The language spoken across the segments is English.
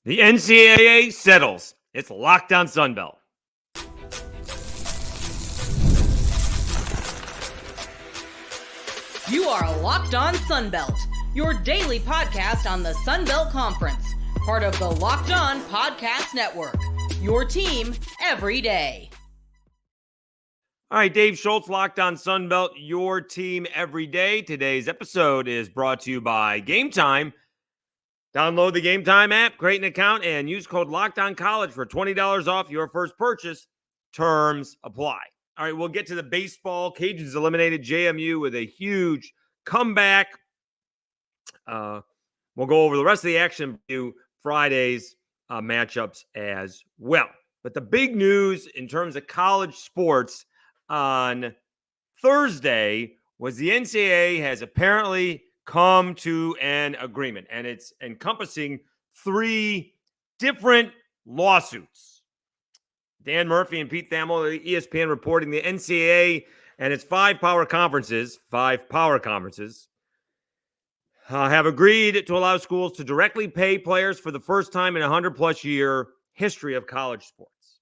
The NCAA settles. It's Locked On Sunbelt. You are Locked On Sunbelt, your daily podcast on the Sunbelt Conference, part of the Locked On Podcast Network, your team every day. All right, Dave Schultz, Locked On Sunbelt, your team every day. Today's episode is brought to you by Gametime. Download the Gametime app, create an account, and use code LOCKEDONCollege for $20 off your first purchase. Terms apply. All right, we'll get to the baseball. Cajuns eliminated JMU with a huge comeback. We'll go over the rest of the action to Friday's matchups as well. But the big news in terms of college sports on Thursday was the NCAA has apparently come to an agreement, and it's encompassing 3 different lawsuits. Dan Murphy and Pete Thamel, ESPN, reporting the NCAA and its 5 power conferences have agreed to allow schools to directly pay players for the first time in a 100-plus year history of college sports.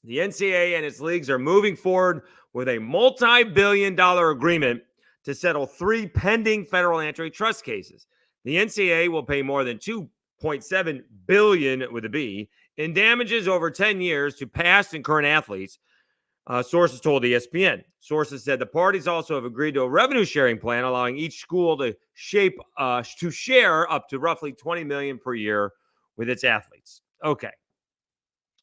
The NCAA and its leagues are moving forward with a multi-billion-dollar agreement to settle 3 pending federal antitrust cases. The NCAA will pay more than $2.7 billion with a B in damages over 10 years to past and current athletes, sources told ESPN. Sources said the parties also have agreed to a revenue-sharing plan, allowing each school to share up to roughly $20 million per year with its athletes. Okay.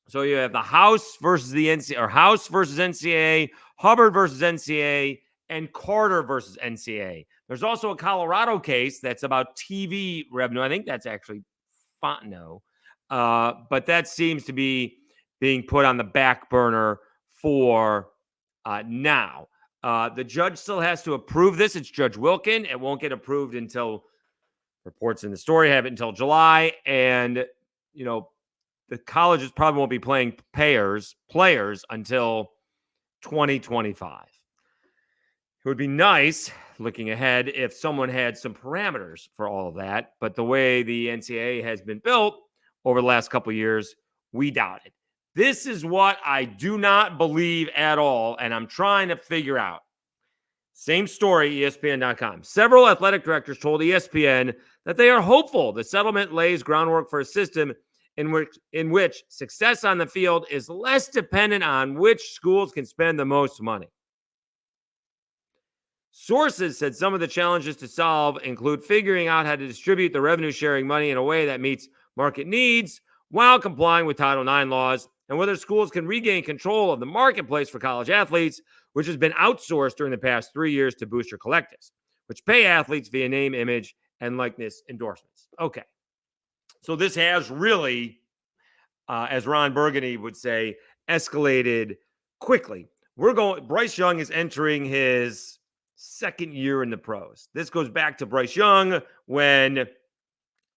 So you have the House versus the NCAA, or House versus NCAA, Hubbard versus NCAA, and Carter versus NCAA. There's also a Colorado case that's about TV revenue. I think that's actually Fontenot. But that seems to be being put on the back burner for now. The judge still has to approve this. It's Judge Wilkin. It won't get approved until, reports in the story have it until July. And, you know, the colleges probably won't be playing players until 2025. It would be nice, looking ahead, if someone had some parameters for all of that. But the way the NCAA has been built over the last couple of years, we doubt it. This is what I do not believe at all, and I'm trying to figure out. Same story, ESPN.com. Several athletic directors told ESPN that they are hopeful the settlement lays groundwork for a system in which success on the field is less dependent on which schools can spend the most money. Sources said some of the challenges to solve include figuring out how to distribute the revenue-sharing money in a way that meets market needs while complying with Title IX laws, and whether schools can regain control of the marketplace for college athletes, which has been outsourced during the past 3 years to booster collectives, which pay athletes via name, image, and likeness endorsements. Okay. So this has really, as Ron Burgundy would say, escalated quickly. Bryce Young is entering his second year in the pros. This goes back to Bryce Young when,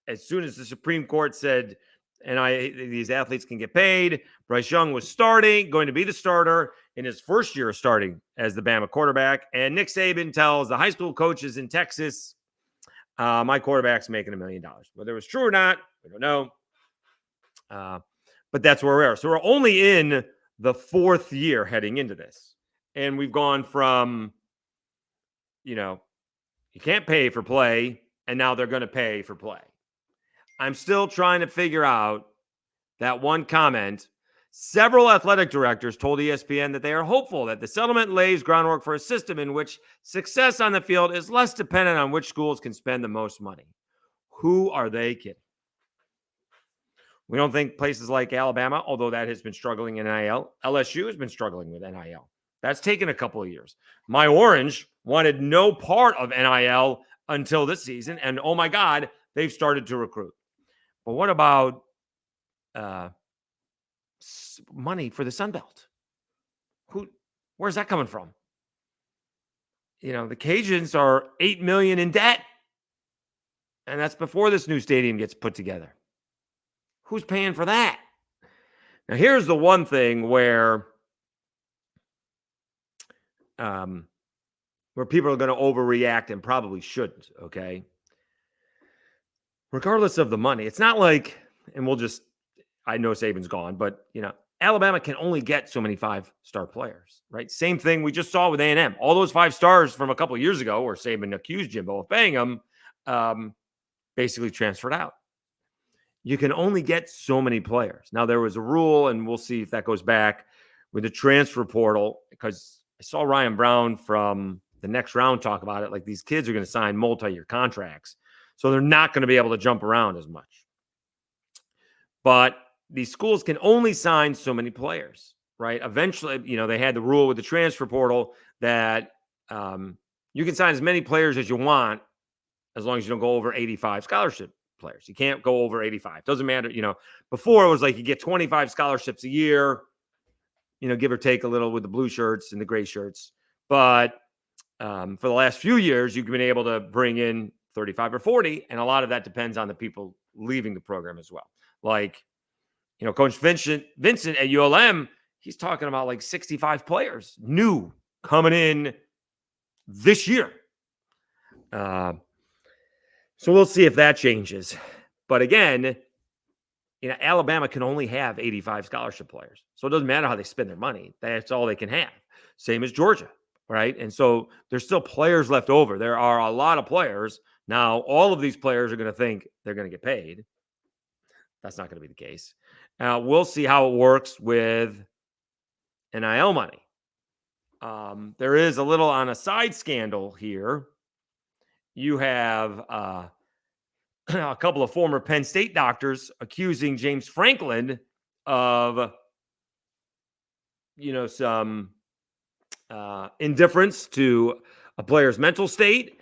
as soon as the Supreme Court said, these athletes can get paid, Bryce Young was going to be the starter in his first year of starting as the Bama quarterback. And Nick Saban tells the high school coaches in Texas, my quarterback's making $1 million. Whether it was true or not, we don't know. But that's where we are. So we're only in the 4th year heading into this. And we've gone from, you can't pay for play, and now they're going to pay for play. I'm still trying to figure out that one comment. Several athletic directors told ESPN that they are hopeful that the settlement lays groundwork for a system in which success on the field is less dependent on which schools can spend the most money. Who are they kidding? We don't think places like Alabama, although that has been struggling in NIL. LSU has been struggling with NIL. That's taken a couple of years. My Orange wanted no part of NIL until this season, and oh my God, they've started to recruit. But what about money for the Sun Belt? Where's that coming from? The Cajuns are $8 million in debt, and that's before this new stadium gets put together. Who's paying for that? Now, here's the one thing where people are going to overreact and probably shouldn't, okay? Regardless of the money, it's not like and I know Saban's gone, but Alabama can only get so many 5-star players, right? Same thing we just saw with A&M. All those 5 stars from a couple of years ago, where Saban accused Jimbo of paying them, basically transferred out. You can only get so many players. Now, there was a rule, and we'll see if that goes back with the transfer portal, because I saw Ryan Brown from the Next Round talk about it. Like, these kids are going to sign multi-year contracts, so they're not going to be able to jump around as much. But these schools can only sign so many players, right? Eventually, they had the rule with the transfer portal that you can sign as many players as you want as long as you don't go over 85 scholarship players. You can't go over 85. Doesn't matter. Before it was like you get 25 scholarships a year, give or take a little with the blue shirts and the gray shirts. But for the last few years, you've been able to bring in 35 or 40. And a lot of that depends on the people leaving the program as well. Like, Coach Vincent at ULM, he's talking about like 65 players new coming in this year. So we'll see if that changes. But again, Alabama can only have 85 scholarship players. So it doesn't matter how they spend their money. That's all they can have. Same as Georgia, right? And so there's still players left over. There are a lot of players. Now, all of these players are going to think they're going to get paid. That's not going to be the case. We'll see how it works with NIL money. There is a little on a side scandal here. You have a couple of former Penn State doctors accusing James Franklin of, some indifference to a player's mental state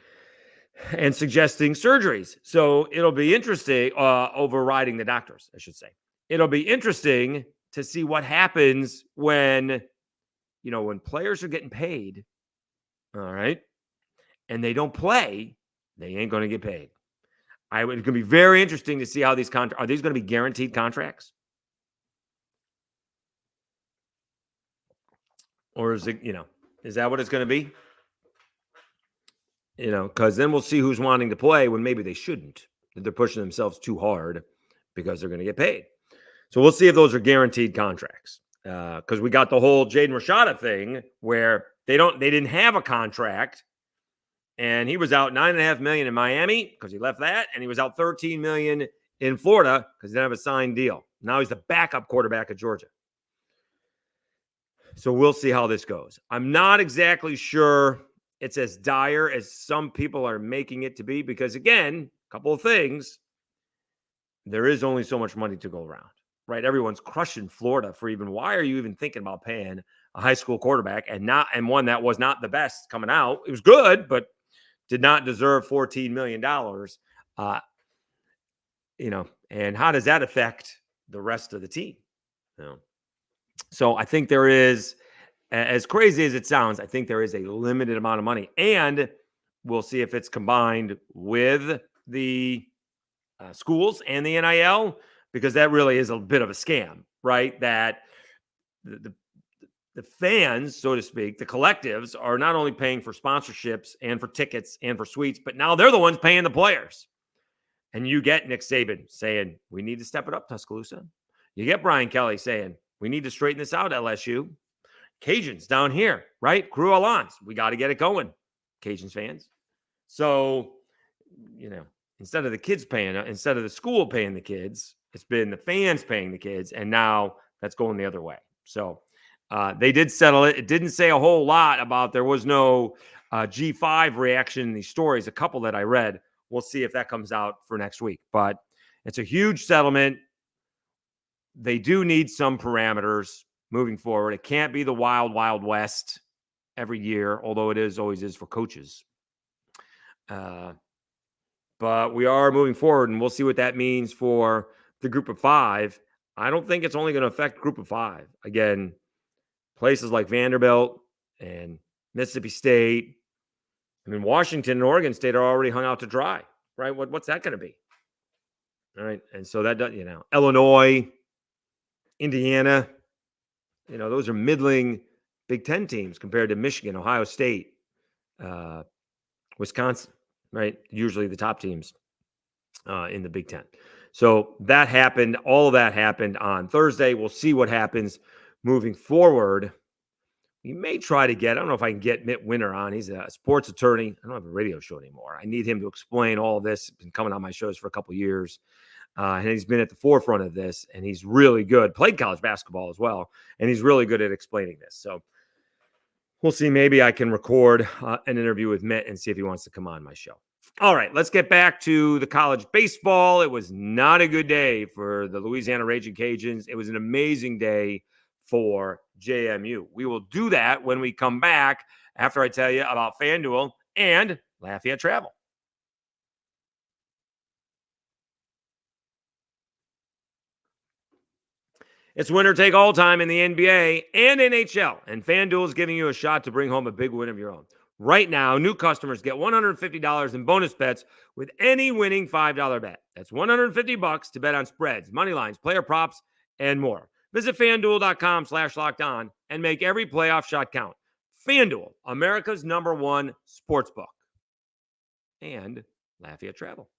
and suggesting surgeries. So it'll be interesting, overriding the doctors, I should say. It'll be interesting to see what happens when players are getting paid, all right, and they don't play, they ain't going to get paid. It's going to be very interesting to see how these are these going to be guaranteed contracts? Or is it, is that what it's going to be? Because then we'll see who's wanting to play when maybe they shouldn't. That they're pushing themselves too hard because they're going to get paid. So we'll see if those are guaranteed contracts. Because we got the whole Jaden Rashada thing where they didn't have a contract, and he was out $9.5 million in Miami because he left that, and he was out $13 million in Florida because he didn't have a signed deal. Now he's the backup quarterback at Georgia. So we'll see how this goes. I'm not exactly sure it's as dire as some people are making it to be because, again, a couple of things. There is only so much money to go around, right? Everyone's crushing Florida for why are you even thinking about paying a high school quarterback and one that was not the best coming out? It was good, but did not deserve $14 million. And how does that affect the rest of the team? So I think there is, as crazy as it sounds, I think there is a limited amount of money. And we'll see if it's combined with the schools and the NIL, because that really is a bit of a scam, right? That the fans, so to speak, the collectives are not only paying for sponsorships and for tickets and for suites, but now they're the ones paying the players. And you get Nick Saban saying, we need to step it up, Tuscaloosa. You get Brian Kelly saying, we need to straighten this out, LSU. Cajuns down here, right? Crew Alliance, we got to get it going, Cajuns fans. So, instead of the school paying the kids, it's been the fans paying the kids, and now that's going the other way. So they did settle it. It didn't say a whole lot about, there was no G5 reaction in these stories, a couple that I read. We'll see if that comes out for next week. But it's a huge settlement. They do need some parameters moving forward. It can't be the wild, wild west every year, although it always is for coaches. But we are moving forward, and we'll see what that means for the group of 5. I don't think it's only going to affect group of 5. Again, places like Vanderbilt and Mississippi State, Washington and Oregon State are already hung out to dry, right? What's that going to be? All right. And so that does, Illinois, Indiana, those are middling Big Ten teams compared to Michigan, Ohio State, Wisconsin, right? Usually the top teams in the Big Ten. So that happened. All of that happened on Thursday. We'll see what happens moving forward. We may try to get, I don't know if I can get Mitt Winter on. He's a sports attorney. I don't have a radio show anymore. I need him to explain all of this. He's been coming on my shows for a couple of years. And he's been at the forefront of this, and he's really good. Played college basketball as well, and he's really good at explaining this. So we'll see. Maybe I can record an interview with Mitt and see if he wants to come on my show. All right, let's get back to the college baseball. It was not a good day for the Louisiana Ragin Cajuns. It was an amazing day for JMU. We will do that when we come back after I tell you about FanDuel and Lafayette Travel. It's winner take all time in the NBA and NHL, and FanDuel is giving you a shot to bring home a big win of your own. Right now, new customers get $150 in bonus bets with any winning $5 bet. That's $150 to bet on spreads, money lines, player props, and more. Visit FanDuel.com/lockedon and make every playoff shot count. FanDuel, America's #1 sportsbook. And Lafayette Travel.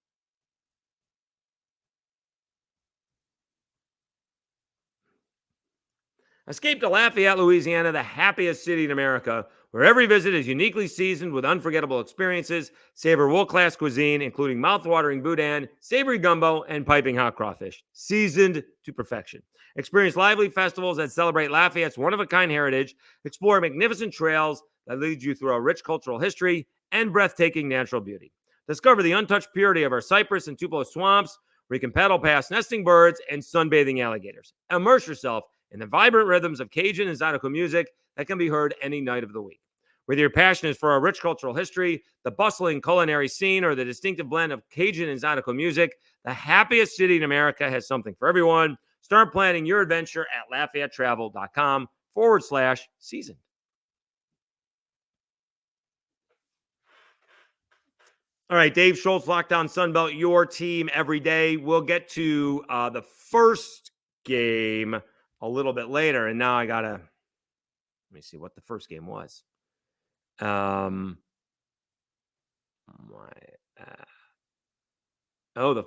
Escape to Lafayette, Louisiana, the happiest city in America, where every visit is uniquely seasoned with unforgettable experiences. Savor world-class cuisine, including mouth-watering boudin, savory gumbo, and piping hot crawfish, seasoned to perfection. Experience lively festivals that celebrate Lafayette's one-of-a-kind heritage. Explore magnificent trails that lead you through a rich cultural history and breathtaking natural beauty. Discover the untouched purity of our cypress and tupelo swamps, where you can paddle past nesting birds and sunbathing alligators. Immerse yourself in the vibrant rhythms of Cajun and Zydeco music that can be heard any night of the week. Whether your passion is for our rich cultural history, the bustling culinary scene, or the distinctive blend of Cajun and Zydeco music, the happiest city in America has something for everyone. Start planning your adventure at LafayetteTravel.com/season. All right, Dave Schultz, Lockdown Sunbelt, your team every day. We'll get to the first game a little bit later, and now I gotta let me see what the first game was. The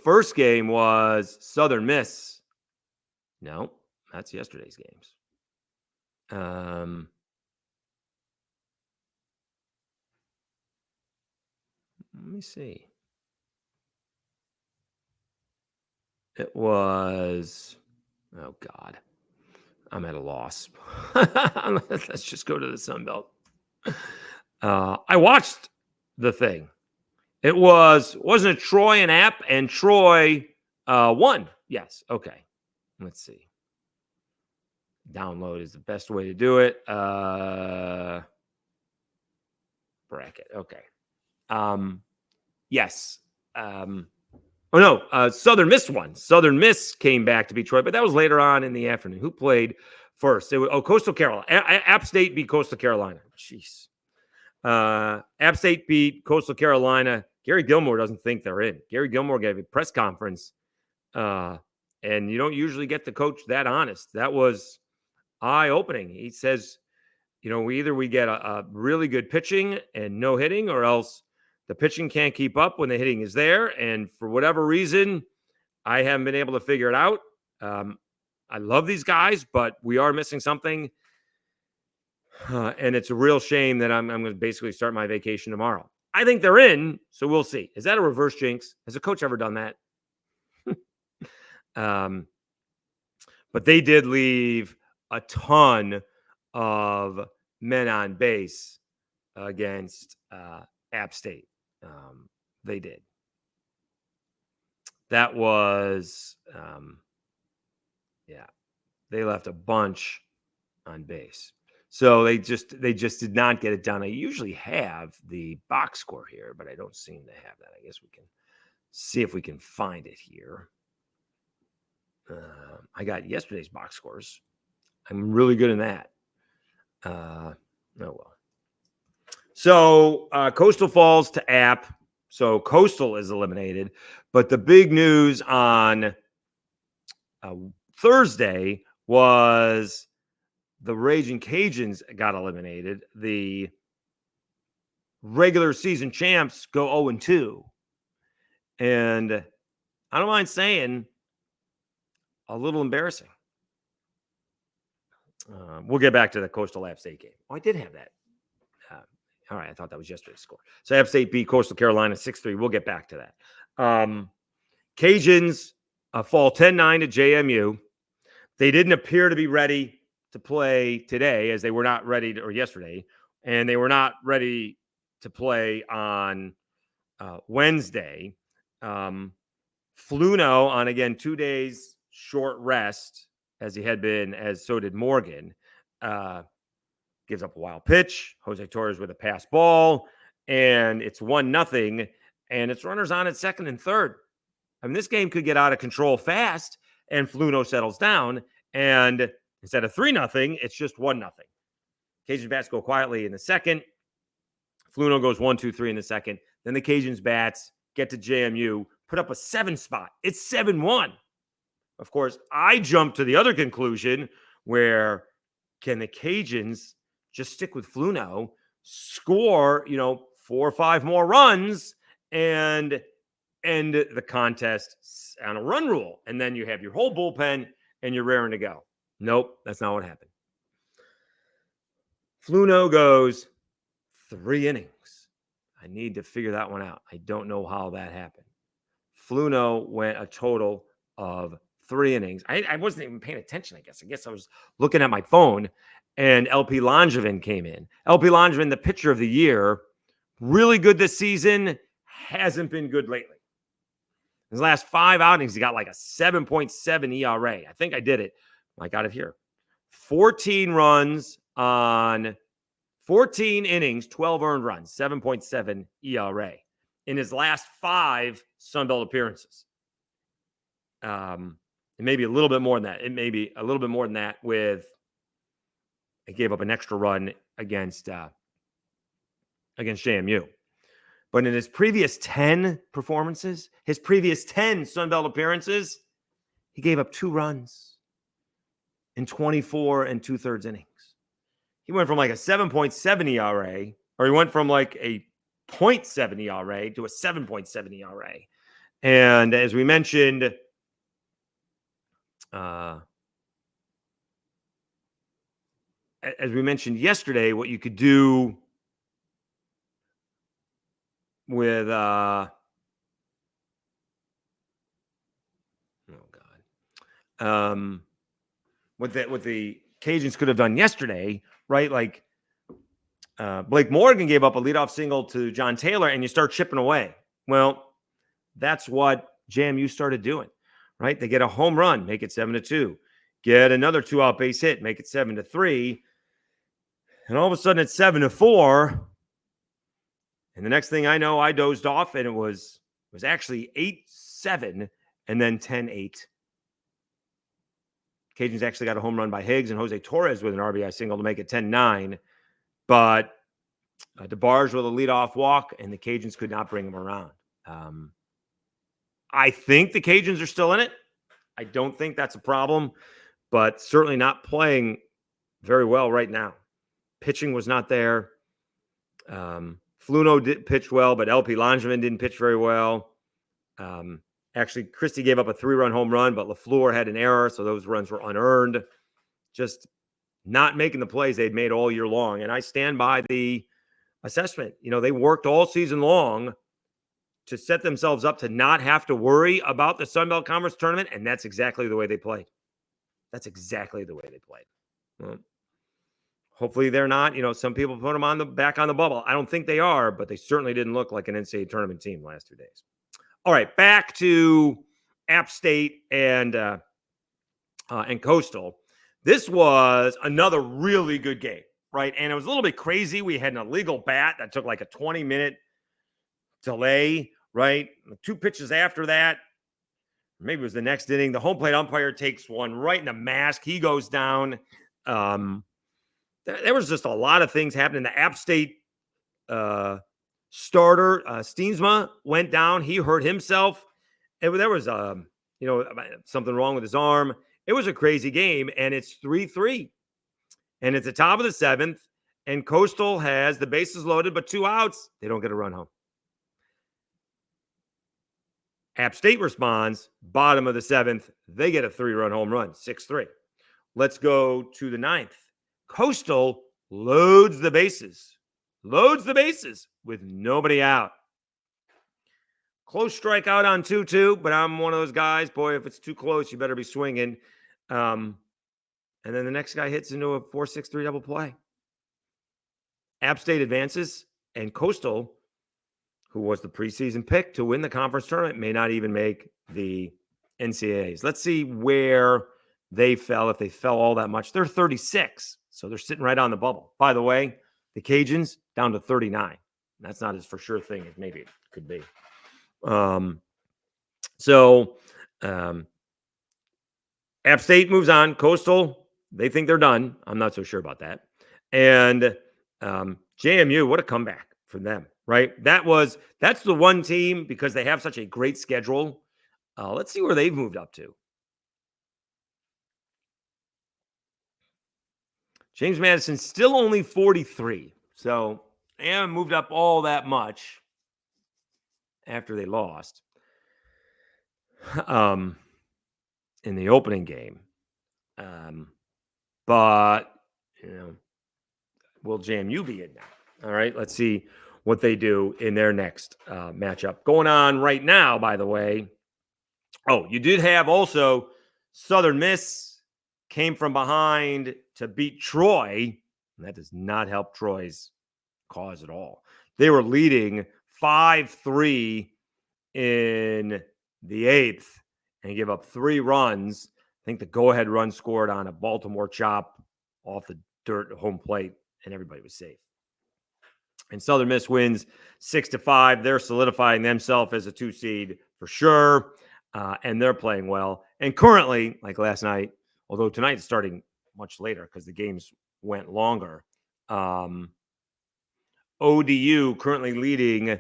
first game was Southern Miss. No, that's yesterday's games. Let me see. It was, oh God, I'm at a loss. Let's just go to the Sun Belt. I watched the thing. It wasn't it Troy and App, and Troy won. Yes. Okay. Let's see. Download is the best way to do it. Bracket. Okay. Yes. Southern Miss won. Southern Miss came back to beat Troy, but that was later on in the afternoon. Who played first? It was, Coastal Carolina. App State beat Coastal Carolina. Jeez. App State beat Coastal Carolina. Gary Gilmore doesn't think they're in. Gary Gilmore gave a press conference, and you don't usually get the coach that honest. That was eye-opening. He says, we get a really good pitching and no hitting, or else the pitching can't keep up when the hitting is there. And for whatever reason, I haven't been able to figure it out. I love these guys, but we are missing something. And it's a real shame that I'm going to basically start my vacation tomorrow. I think they're in, so we'll see. Is that a reverse jinx? Has a coach ever done that? But they did leave a ton of men on base against App State. They did. That was, they left a bunch on base. So they just did not get it done. I usually have the box score here, but I don't seem to have that. I guess we can see if we can find it here. I got yesterday's box scores. I'm really good in that. Oh, well. So Coastal falls to App. So Coastal is eliminated. But the big news on Thursday was the Ragin' Cajuns got eliminated. The regular season champs go 0-2. And I don't mind saying a little embarrassing. We'll get back to the Coastal App State game. Oh, I did have that. All right, I thought that was yesterday's score. So App State beat Coastal Carolina 6-3. We'll get back to that. Cajuns fall 10-9 to JMU. They didn't appear to be ready to play today, as they were not ready or yesterday, and they were not ready to play on Wednesday. Fluno on, again, 2 days short rest, as he had been, as so did Morgan. Gives up a wild pitch. Jose Torres with a pass ball, and it's 1-0, and it's runners on at second and third. I mean, this game could get out of control fast, and Fluno settles down, and instead of 3-0, it's just 1-0. Cajun bats go quietly in the second. Fluno goes 1-2-3 in the second. Then the Cajuns bats get to JMU, put up a 7 spot. It's 7-1. Of course, I jumped to the other conclusion where can the Cajuns just stick with Fluno, score, 4 or 5 more runs, and end the contest on a run rule. And then you have your whole bullpen and you're raring to go. Nope, that's not what happened. Fluno goes 3 innings. I need to figure that one out. I don't know how that happened. Fluno went a total of 3 innings. I wasn't even paying attention, I guess. I was looking at my phone, and LP Langevin came in. LP Langevin, the pitcher of the year, really good this season, hasn't been good lately. His last 5 outings, he got like a 7.7 ERA. I think I did it. I got it here. 14 runs on 14 innings, 12 earned runs, 7.7 ERA in his last 5 Sunbelt appearances. It may be a little bit more than that. It may be a little bit more than that with it gave up an extra run against JMU. But in his previous 10 performances, his previous 10 Sunbelt appearances, he gave up 2 runs in 24 2/3 innings. He went from like a 7.7 ERA, or he went from like a 0.7 ERA to a 7.7 ERA. And as we mentioned, yesterday, what you could do with what the Cajuns could have done yesterday, right? Like Blake Morgan gave up a leadoff single to John Taylor, and you start chipping away. Well, that's what JMU started doing, right? They get a home run, make it 7-2. Get another 2-out base hit, make it 7-3. And all of a sudden it's 7-4. And the next thing I know, I dozed off, and it was actually 8-7 and then 10-8. Cajuns actually got a home run by Higgs and Jose Torres with an RBI single to make it 10-9. But DeBarge with a leadoff walk, and the Cajuns could not bring him around. I think the Cajuns are still in it. I don't think that's a problem, but certainly not playing very well right now. Pitching was not there. Fluno did pitch well, but LP Langevin didn't pitch very well. Actually, Christie gave up a 3-run home run, but LaFleur had an error, so those runs were unearned. Just not making the plays they'd made all year long. And I stand by the assessment. They worked all season long to set themselves up to not have to worry about the Sun Belt Conference tournament, and that's exactly the way they played. Well, hopefully they're not. Some people put them back on the bubble. I don't think they are, but they certainly didn't look like an NCAA tournament team the last 2 days. All right, back to App State and Coastal. This was another really good game, right? And it was a little bit crazy. We had an illegal bat that took like a 20-minute delay, right? 2 pitches after that, maybe it was the next inning, the home plate umpire takes one right in the mask. He goes down. There was just a lot of things happening. The App State starter, Steensma, went down. He hurt himself. There was, something wrong with his arm. It was a crazy game, and it's 3-3. And it's the top of the 7th, and Coastal has the bases loaded, but 2 outs. They don't get a run home. App State responds, bottom of the 7th. They get a 3-run home run, 6-3. Let's go to the 9th. Coastal loads the bases with nobody out. Close strikeout on 2-2, but I'm one of those guys, boy, if it's too close, you better be swinging. And then the next guy hits into a 4-6-3 double play. App State advances, and Coastal, who was the preseason pick to win the conference tournament, may not even make the NCAAs. Let's see where they fell, if they fell all that much. They're 36, so they're sitting right on the bubble. By the way, the Cajuns down to 39. That's not as for sure thing as maybe it could be. App State moves on. Coastal, they think they're done. I'm not so sure about that. And JMU, what a comeback for them, right? That's the one team, because they have such a great schedule. Let's see where they've moved up to. James Madison still only 43. So they haven't moved up all that much after they lost in the opening game. But, will JMU be in now? All right, let's see what they do in their next matchup. Going on right now, by the way. Oh, you did have also Southern Miss came from behind to beat Troy. And that does not help Troy's cause at all. They were leading 5-3 in the 8th and give up 3 runs. I think the go-ahead run scored on a Baltimore chop off the dirt at home plate, and everybody was safe. And Southern Miss wins 6-5. They're solidifying themselves as a 2 seed for sure, and they're playing well. And currently, like last night, although tonight is starting much later because the games went longer, ODU currently leading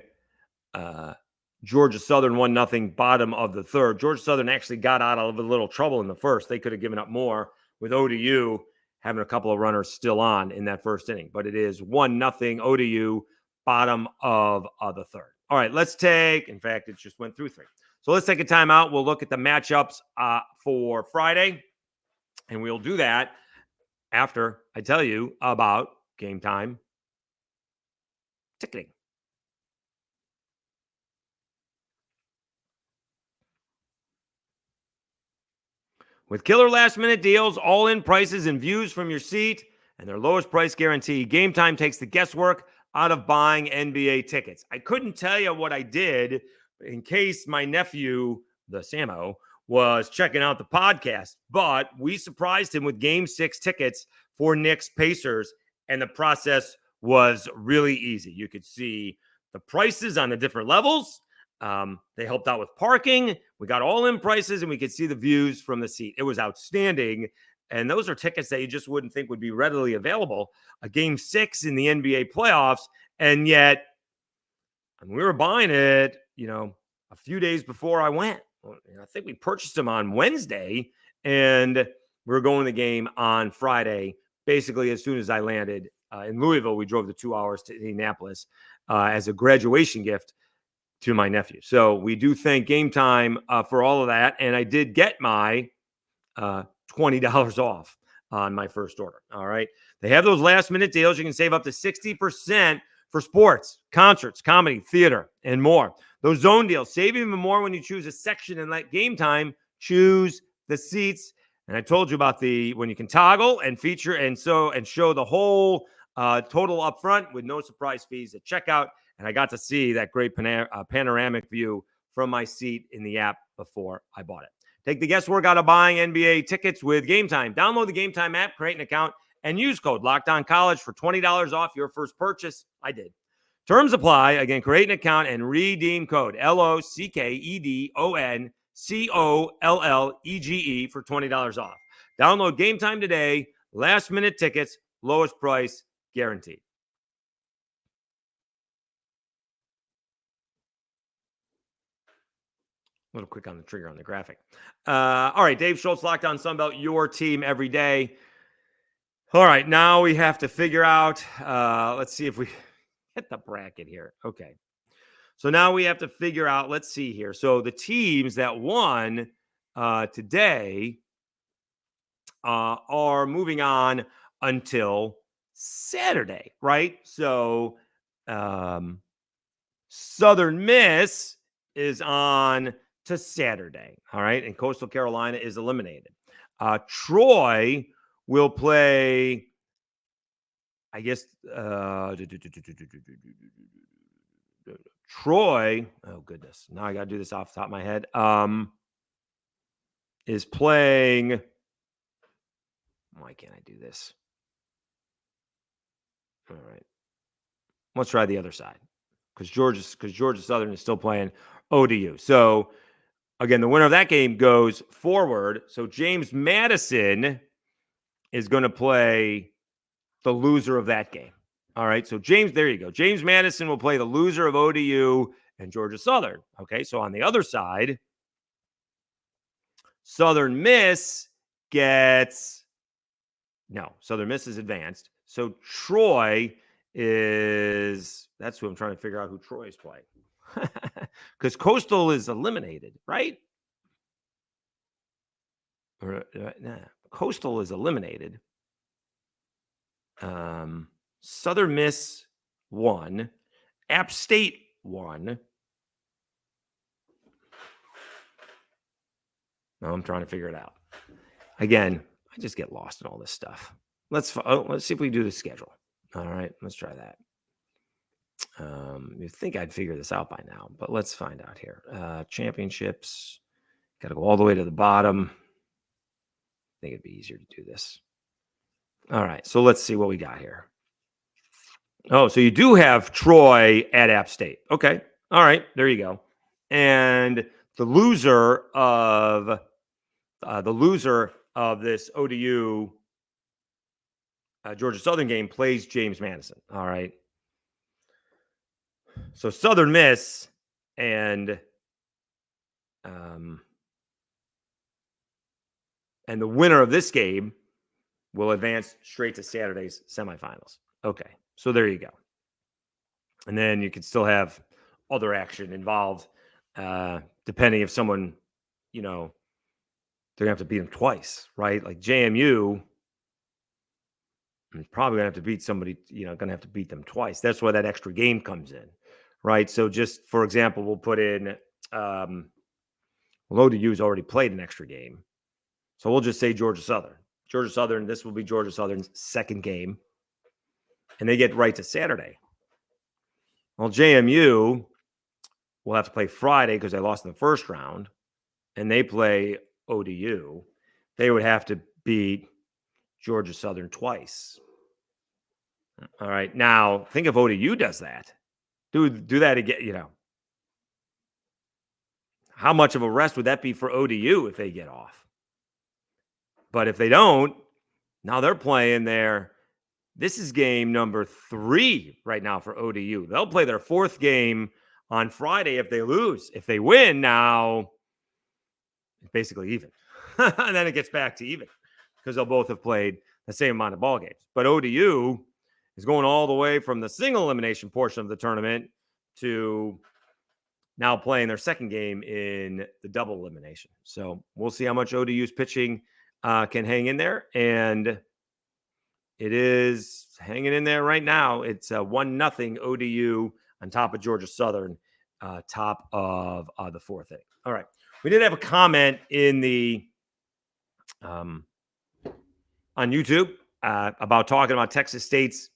Georgia Southern 1-0, bottom of the 3rd. Georgia Southern actually got out of a little trouble in the first. They could have given up more, with ODU having a couple of runners still on in that first inning. But it is 1-0 ODU, bottom of the 3rd. All right, in fact, it just went through 3. So let's take a timeout. We'll look at the matchups for Friday, and we'll do that after I tell you about Gametime ticketing. With killer last-minute deals, all-in prices, and views from your seat, and their lowest price guarantee, Gametime takes the guesswork out of buying NBA tickets. I couldn't tell you what I did in case my nephew, the Samo, was checking out the podcast, but we surprised him with Game 6 tickets for Knicks Pacers, and the process was really easy. You could see the prices on the different levels. They helped out with parking. We got all-in prices, and we could see the views from the seat. It was outstanding, and those are tickets that you just wouldn't think would be readily available. A Game 6 in the NBA playoffs, and yet we were buying it, a few days before I went. I think we purchased them on Wednesday, and we were going to the game on Friday. Basically, as soon as I landed in Louisville, we drove the 2 hours to Indianapolis as a graduation gift to my nephew. So we do thank Gametime for all of that. And I did get my $20 off on my first order. All right. They have those last minute deals. You can save up to 60% for sports, concerts, comedy, theater, and more. Those zone deals save even more when you choose a section and let Gametime choose the seats. And I told you about when you can toggle and feature and show the whole total up front with no surprise fees at checkout. And I got to see that great panoramic view from my seat in the app before I bought it. Take the guesswork out of buying NBA tickets with Gametime. Download the Gametime app, create an account, and use code LOCKEDONCollege for $20 off your first purchase. I did. Terms apply. Again, create an account and redeem code LOCKEDONCOLLEGE for $20 off. Download Gametime today. Last minute tickets, lowest price guaranteed. A little quick on the trigger on the graphic. All right, Dave Schultz, Locked On Sunbelt, your team every day. All right, now we have to figure out, let's see if we hit the bracket here. Okay. So now we have to figure out, let's see here. So the teams that won today are moving on until Saturday, right? So Southern Miss is on to Saturday, all right? And Coastal Carolina is eliminated. Troy will play, I guess, Troy, oh goodness, now I got to do this off the top of my head, is playing, why can't I do this? All right. Let's try the other side because Georgia Southern is still playing ODU. So again, the winner of that game goes forward. So James Madison is going to play the loser of that game. All right. So there you go. James Madison will play the loser of ODU and Georgia Southern. Okay. So on the other side, Southern Miss is advanced. So Troy that's who I'm trying to figure out who Troy is playing. Because Coastal is eliminated, right? Coastal is eliminated. Southern Miss won. App State won. Now I'm trying to figure it out. Again, I just get lost in all this stuff. Let's see if we do the schedule. All right, let's try that. You'd think I'd figure this out by now, but let's find out here. Championships. Got to go all the way to the bottom. I think it'd be easier to do this. All right, so let's see what we got here. Oh, so you do have Troy at App State. Okay, all right, there you go. And the loser of this ODU Georgia Southern game plays James Madison. All right. So Southern Miss and the winner of this game will advance straight to Saturday's semifinals. Okay. So there you go. And then you could still have other action involved, depending if someone, they're going to have to beat them twice, right? Like JMU is probably going to have to beat somebody, going to have to beat them twice. That's why that extra game comes in, right? So just, for example, we'll put in, ODU's already played an extra game. So we'll just say Georgia Southern. Georgia Southern, this will be Georgia Southern's second game. And they get right to Saturday. Well, JMU will have to play Friday because they lost in the first round. And they play ODU. They would have to beat Georgia Southern twice. All right. Now, think if ODU does that. Do that again, How much of a rest would that be for ODU if they get off? But if they don't, now they're playing this is game number 3 right now for ODU. They'll play their 4th game on Friday if they lose. If they win, now it's basically even. And then it gets back to even because they'll both have played the same amount of ball games. But ODU is going all the way from the single elimination portion of the tournament to now playing their second game in the double elimination. So we'll see how much ODU's pitching can hang in there. And it is hanging in there right now. It's 1-0 ODU on top of Georgia Southern, top of the 4th inning. All right. We did have a comment in the on YouTube about talking about Texas State's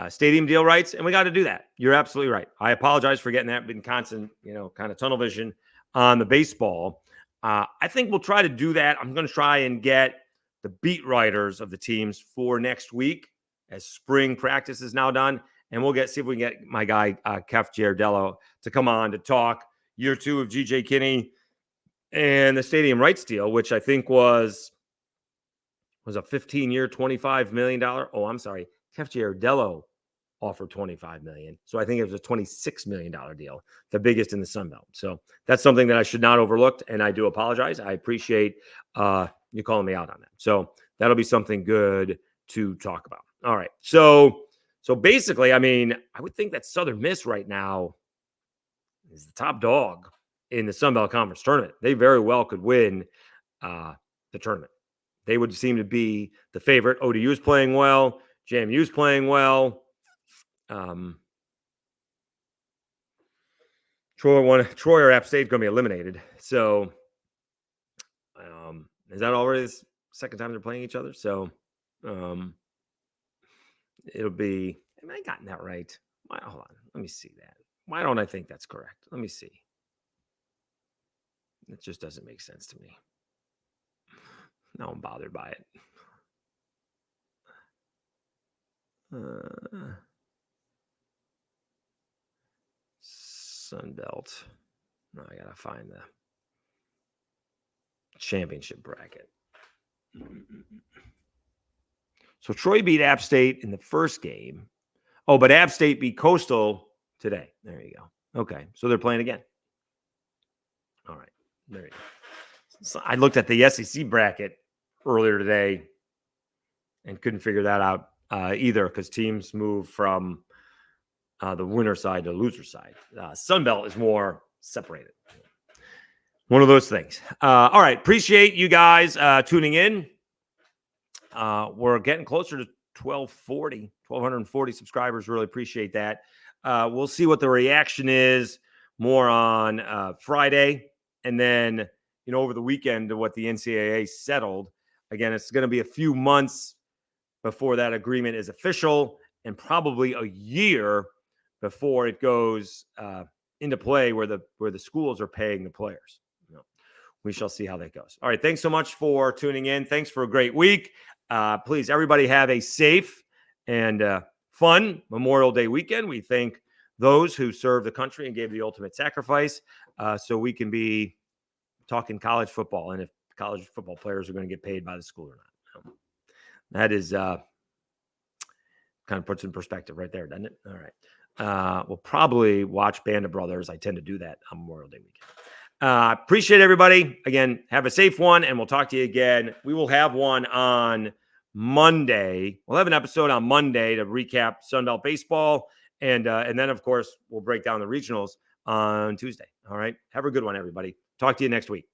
stadium deal rights, and we got to do that. You're absolutely right. I apologize for getting that. Been constant, kind of tunnel vision on the baseball. I think we'll try to do that. I'm going to try and get the beat writers of the teams for next week as spring practice is now done, and we'll see if we can get my guy Kef Giardello to come on to talk year 2 of GJ Kinney and the stadium rights deal, which I think was a 15-year, $25 million. Oh, I'm sorry. Kef Giardello offered $25 million. So I think it was a $26 million deal, the biggest in the Sun Belt. So that's something that I should not overlook, and I do apologize. I appreciate you calling me out on that. So that'll be something good to talk about. All right. So basically, I would think that Southern Miss right now is the top dog in the Sun Belt Conference tournament. They very well could win the tournament. They would seem to be the favorite. ODU is playing well. JMU is playing well. Troy or App State going to be eliminated. So is that already the second time they're playing each other? So it'll be. Am I gotten that right? Hold on. Let me see that. Why don't I think that's correct? Let me see. It just doesn't make sense to me. Now I'm bothered by it. Sun Belt. No, I gotta find the championship bracket. So Troy beat App State in the first game. Oh, but App State beat Coastal today. There you go. Okay, so they're playing again. All right, there you go. So I looked at the SEC bracket earlier today and couldn't figure that out either because teams move from the winner side to loser side. Sun Belt is more separated. One of those things. All right. Appreciate you guys tuning in. We're getting closer to 1,240 subscribers. Really appreciate that. We'll see what the reaction is more on Friday. And then, over the weekend to what the NCAA settled. Again, it's going to be a few months before that agreement is official and probably a year before it goes into play where the schools are paying the players. We shall see how that goes. All right. Thanks so much for tuning in. Thanks for a great week. Please, everybody have a safe and fun Memorial Day weekend. We thank those who served the country and gave the ultimate sacrifice so we can be talking college football and if college football players are going to get paid by the school or not. That is kind of puts in perspective right there, doesn't it? All right. We'll probably watch Band of Brothers. I tend to do that on Memorial Day weekend. Appreciate everybody. Again, have a safe one, and we'll talk to you again. We will have one on Monday. We'll have an episode on Monday to recap Sunbelt baseball, and then, of course, we'll break down the regionals on Tuesday. All right? Have a good one, everybody. Talk to you next week.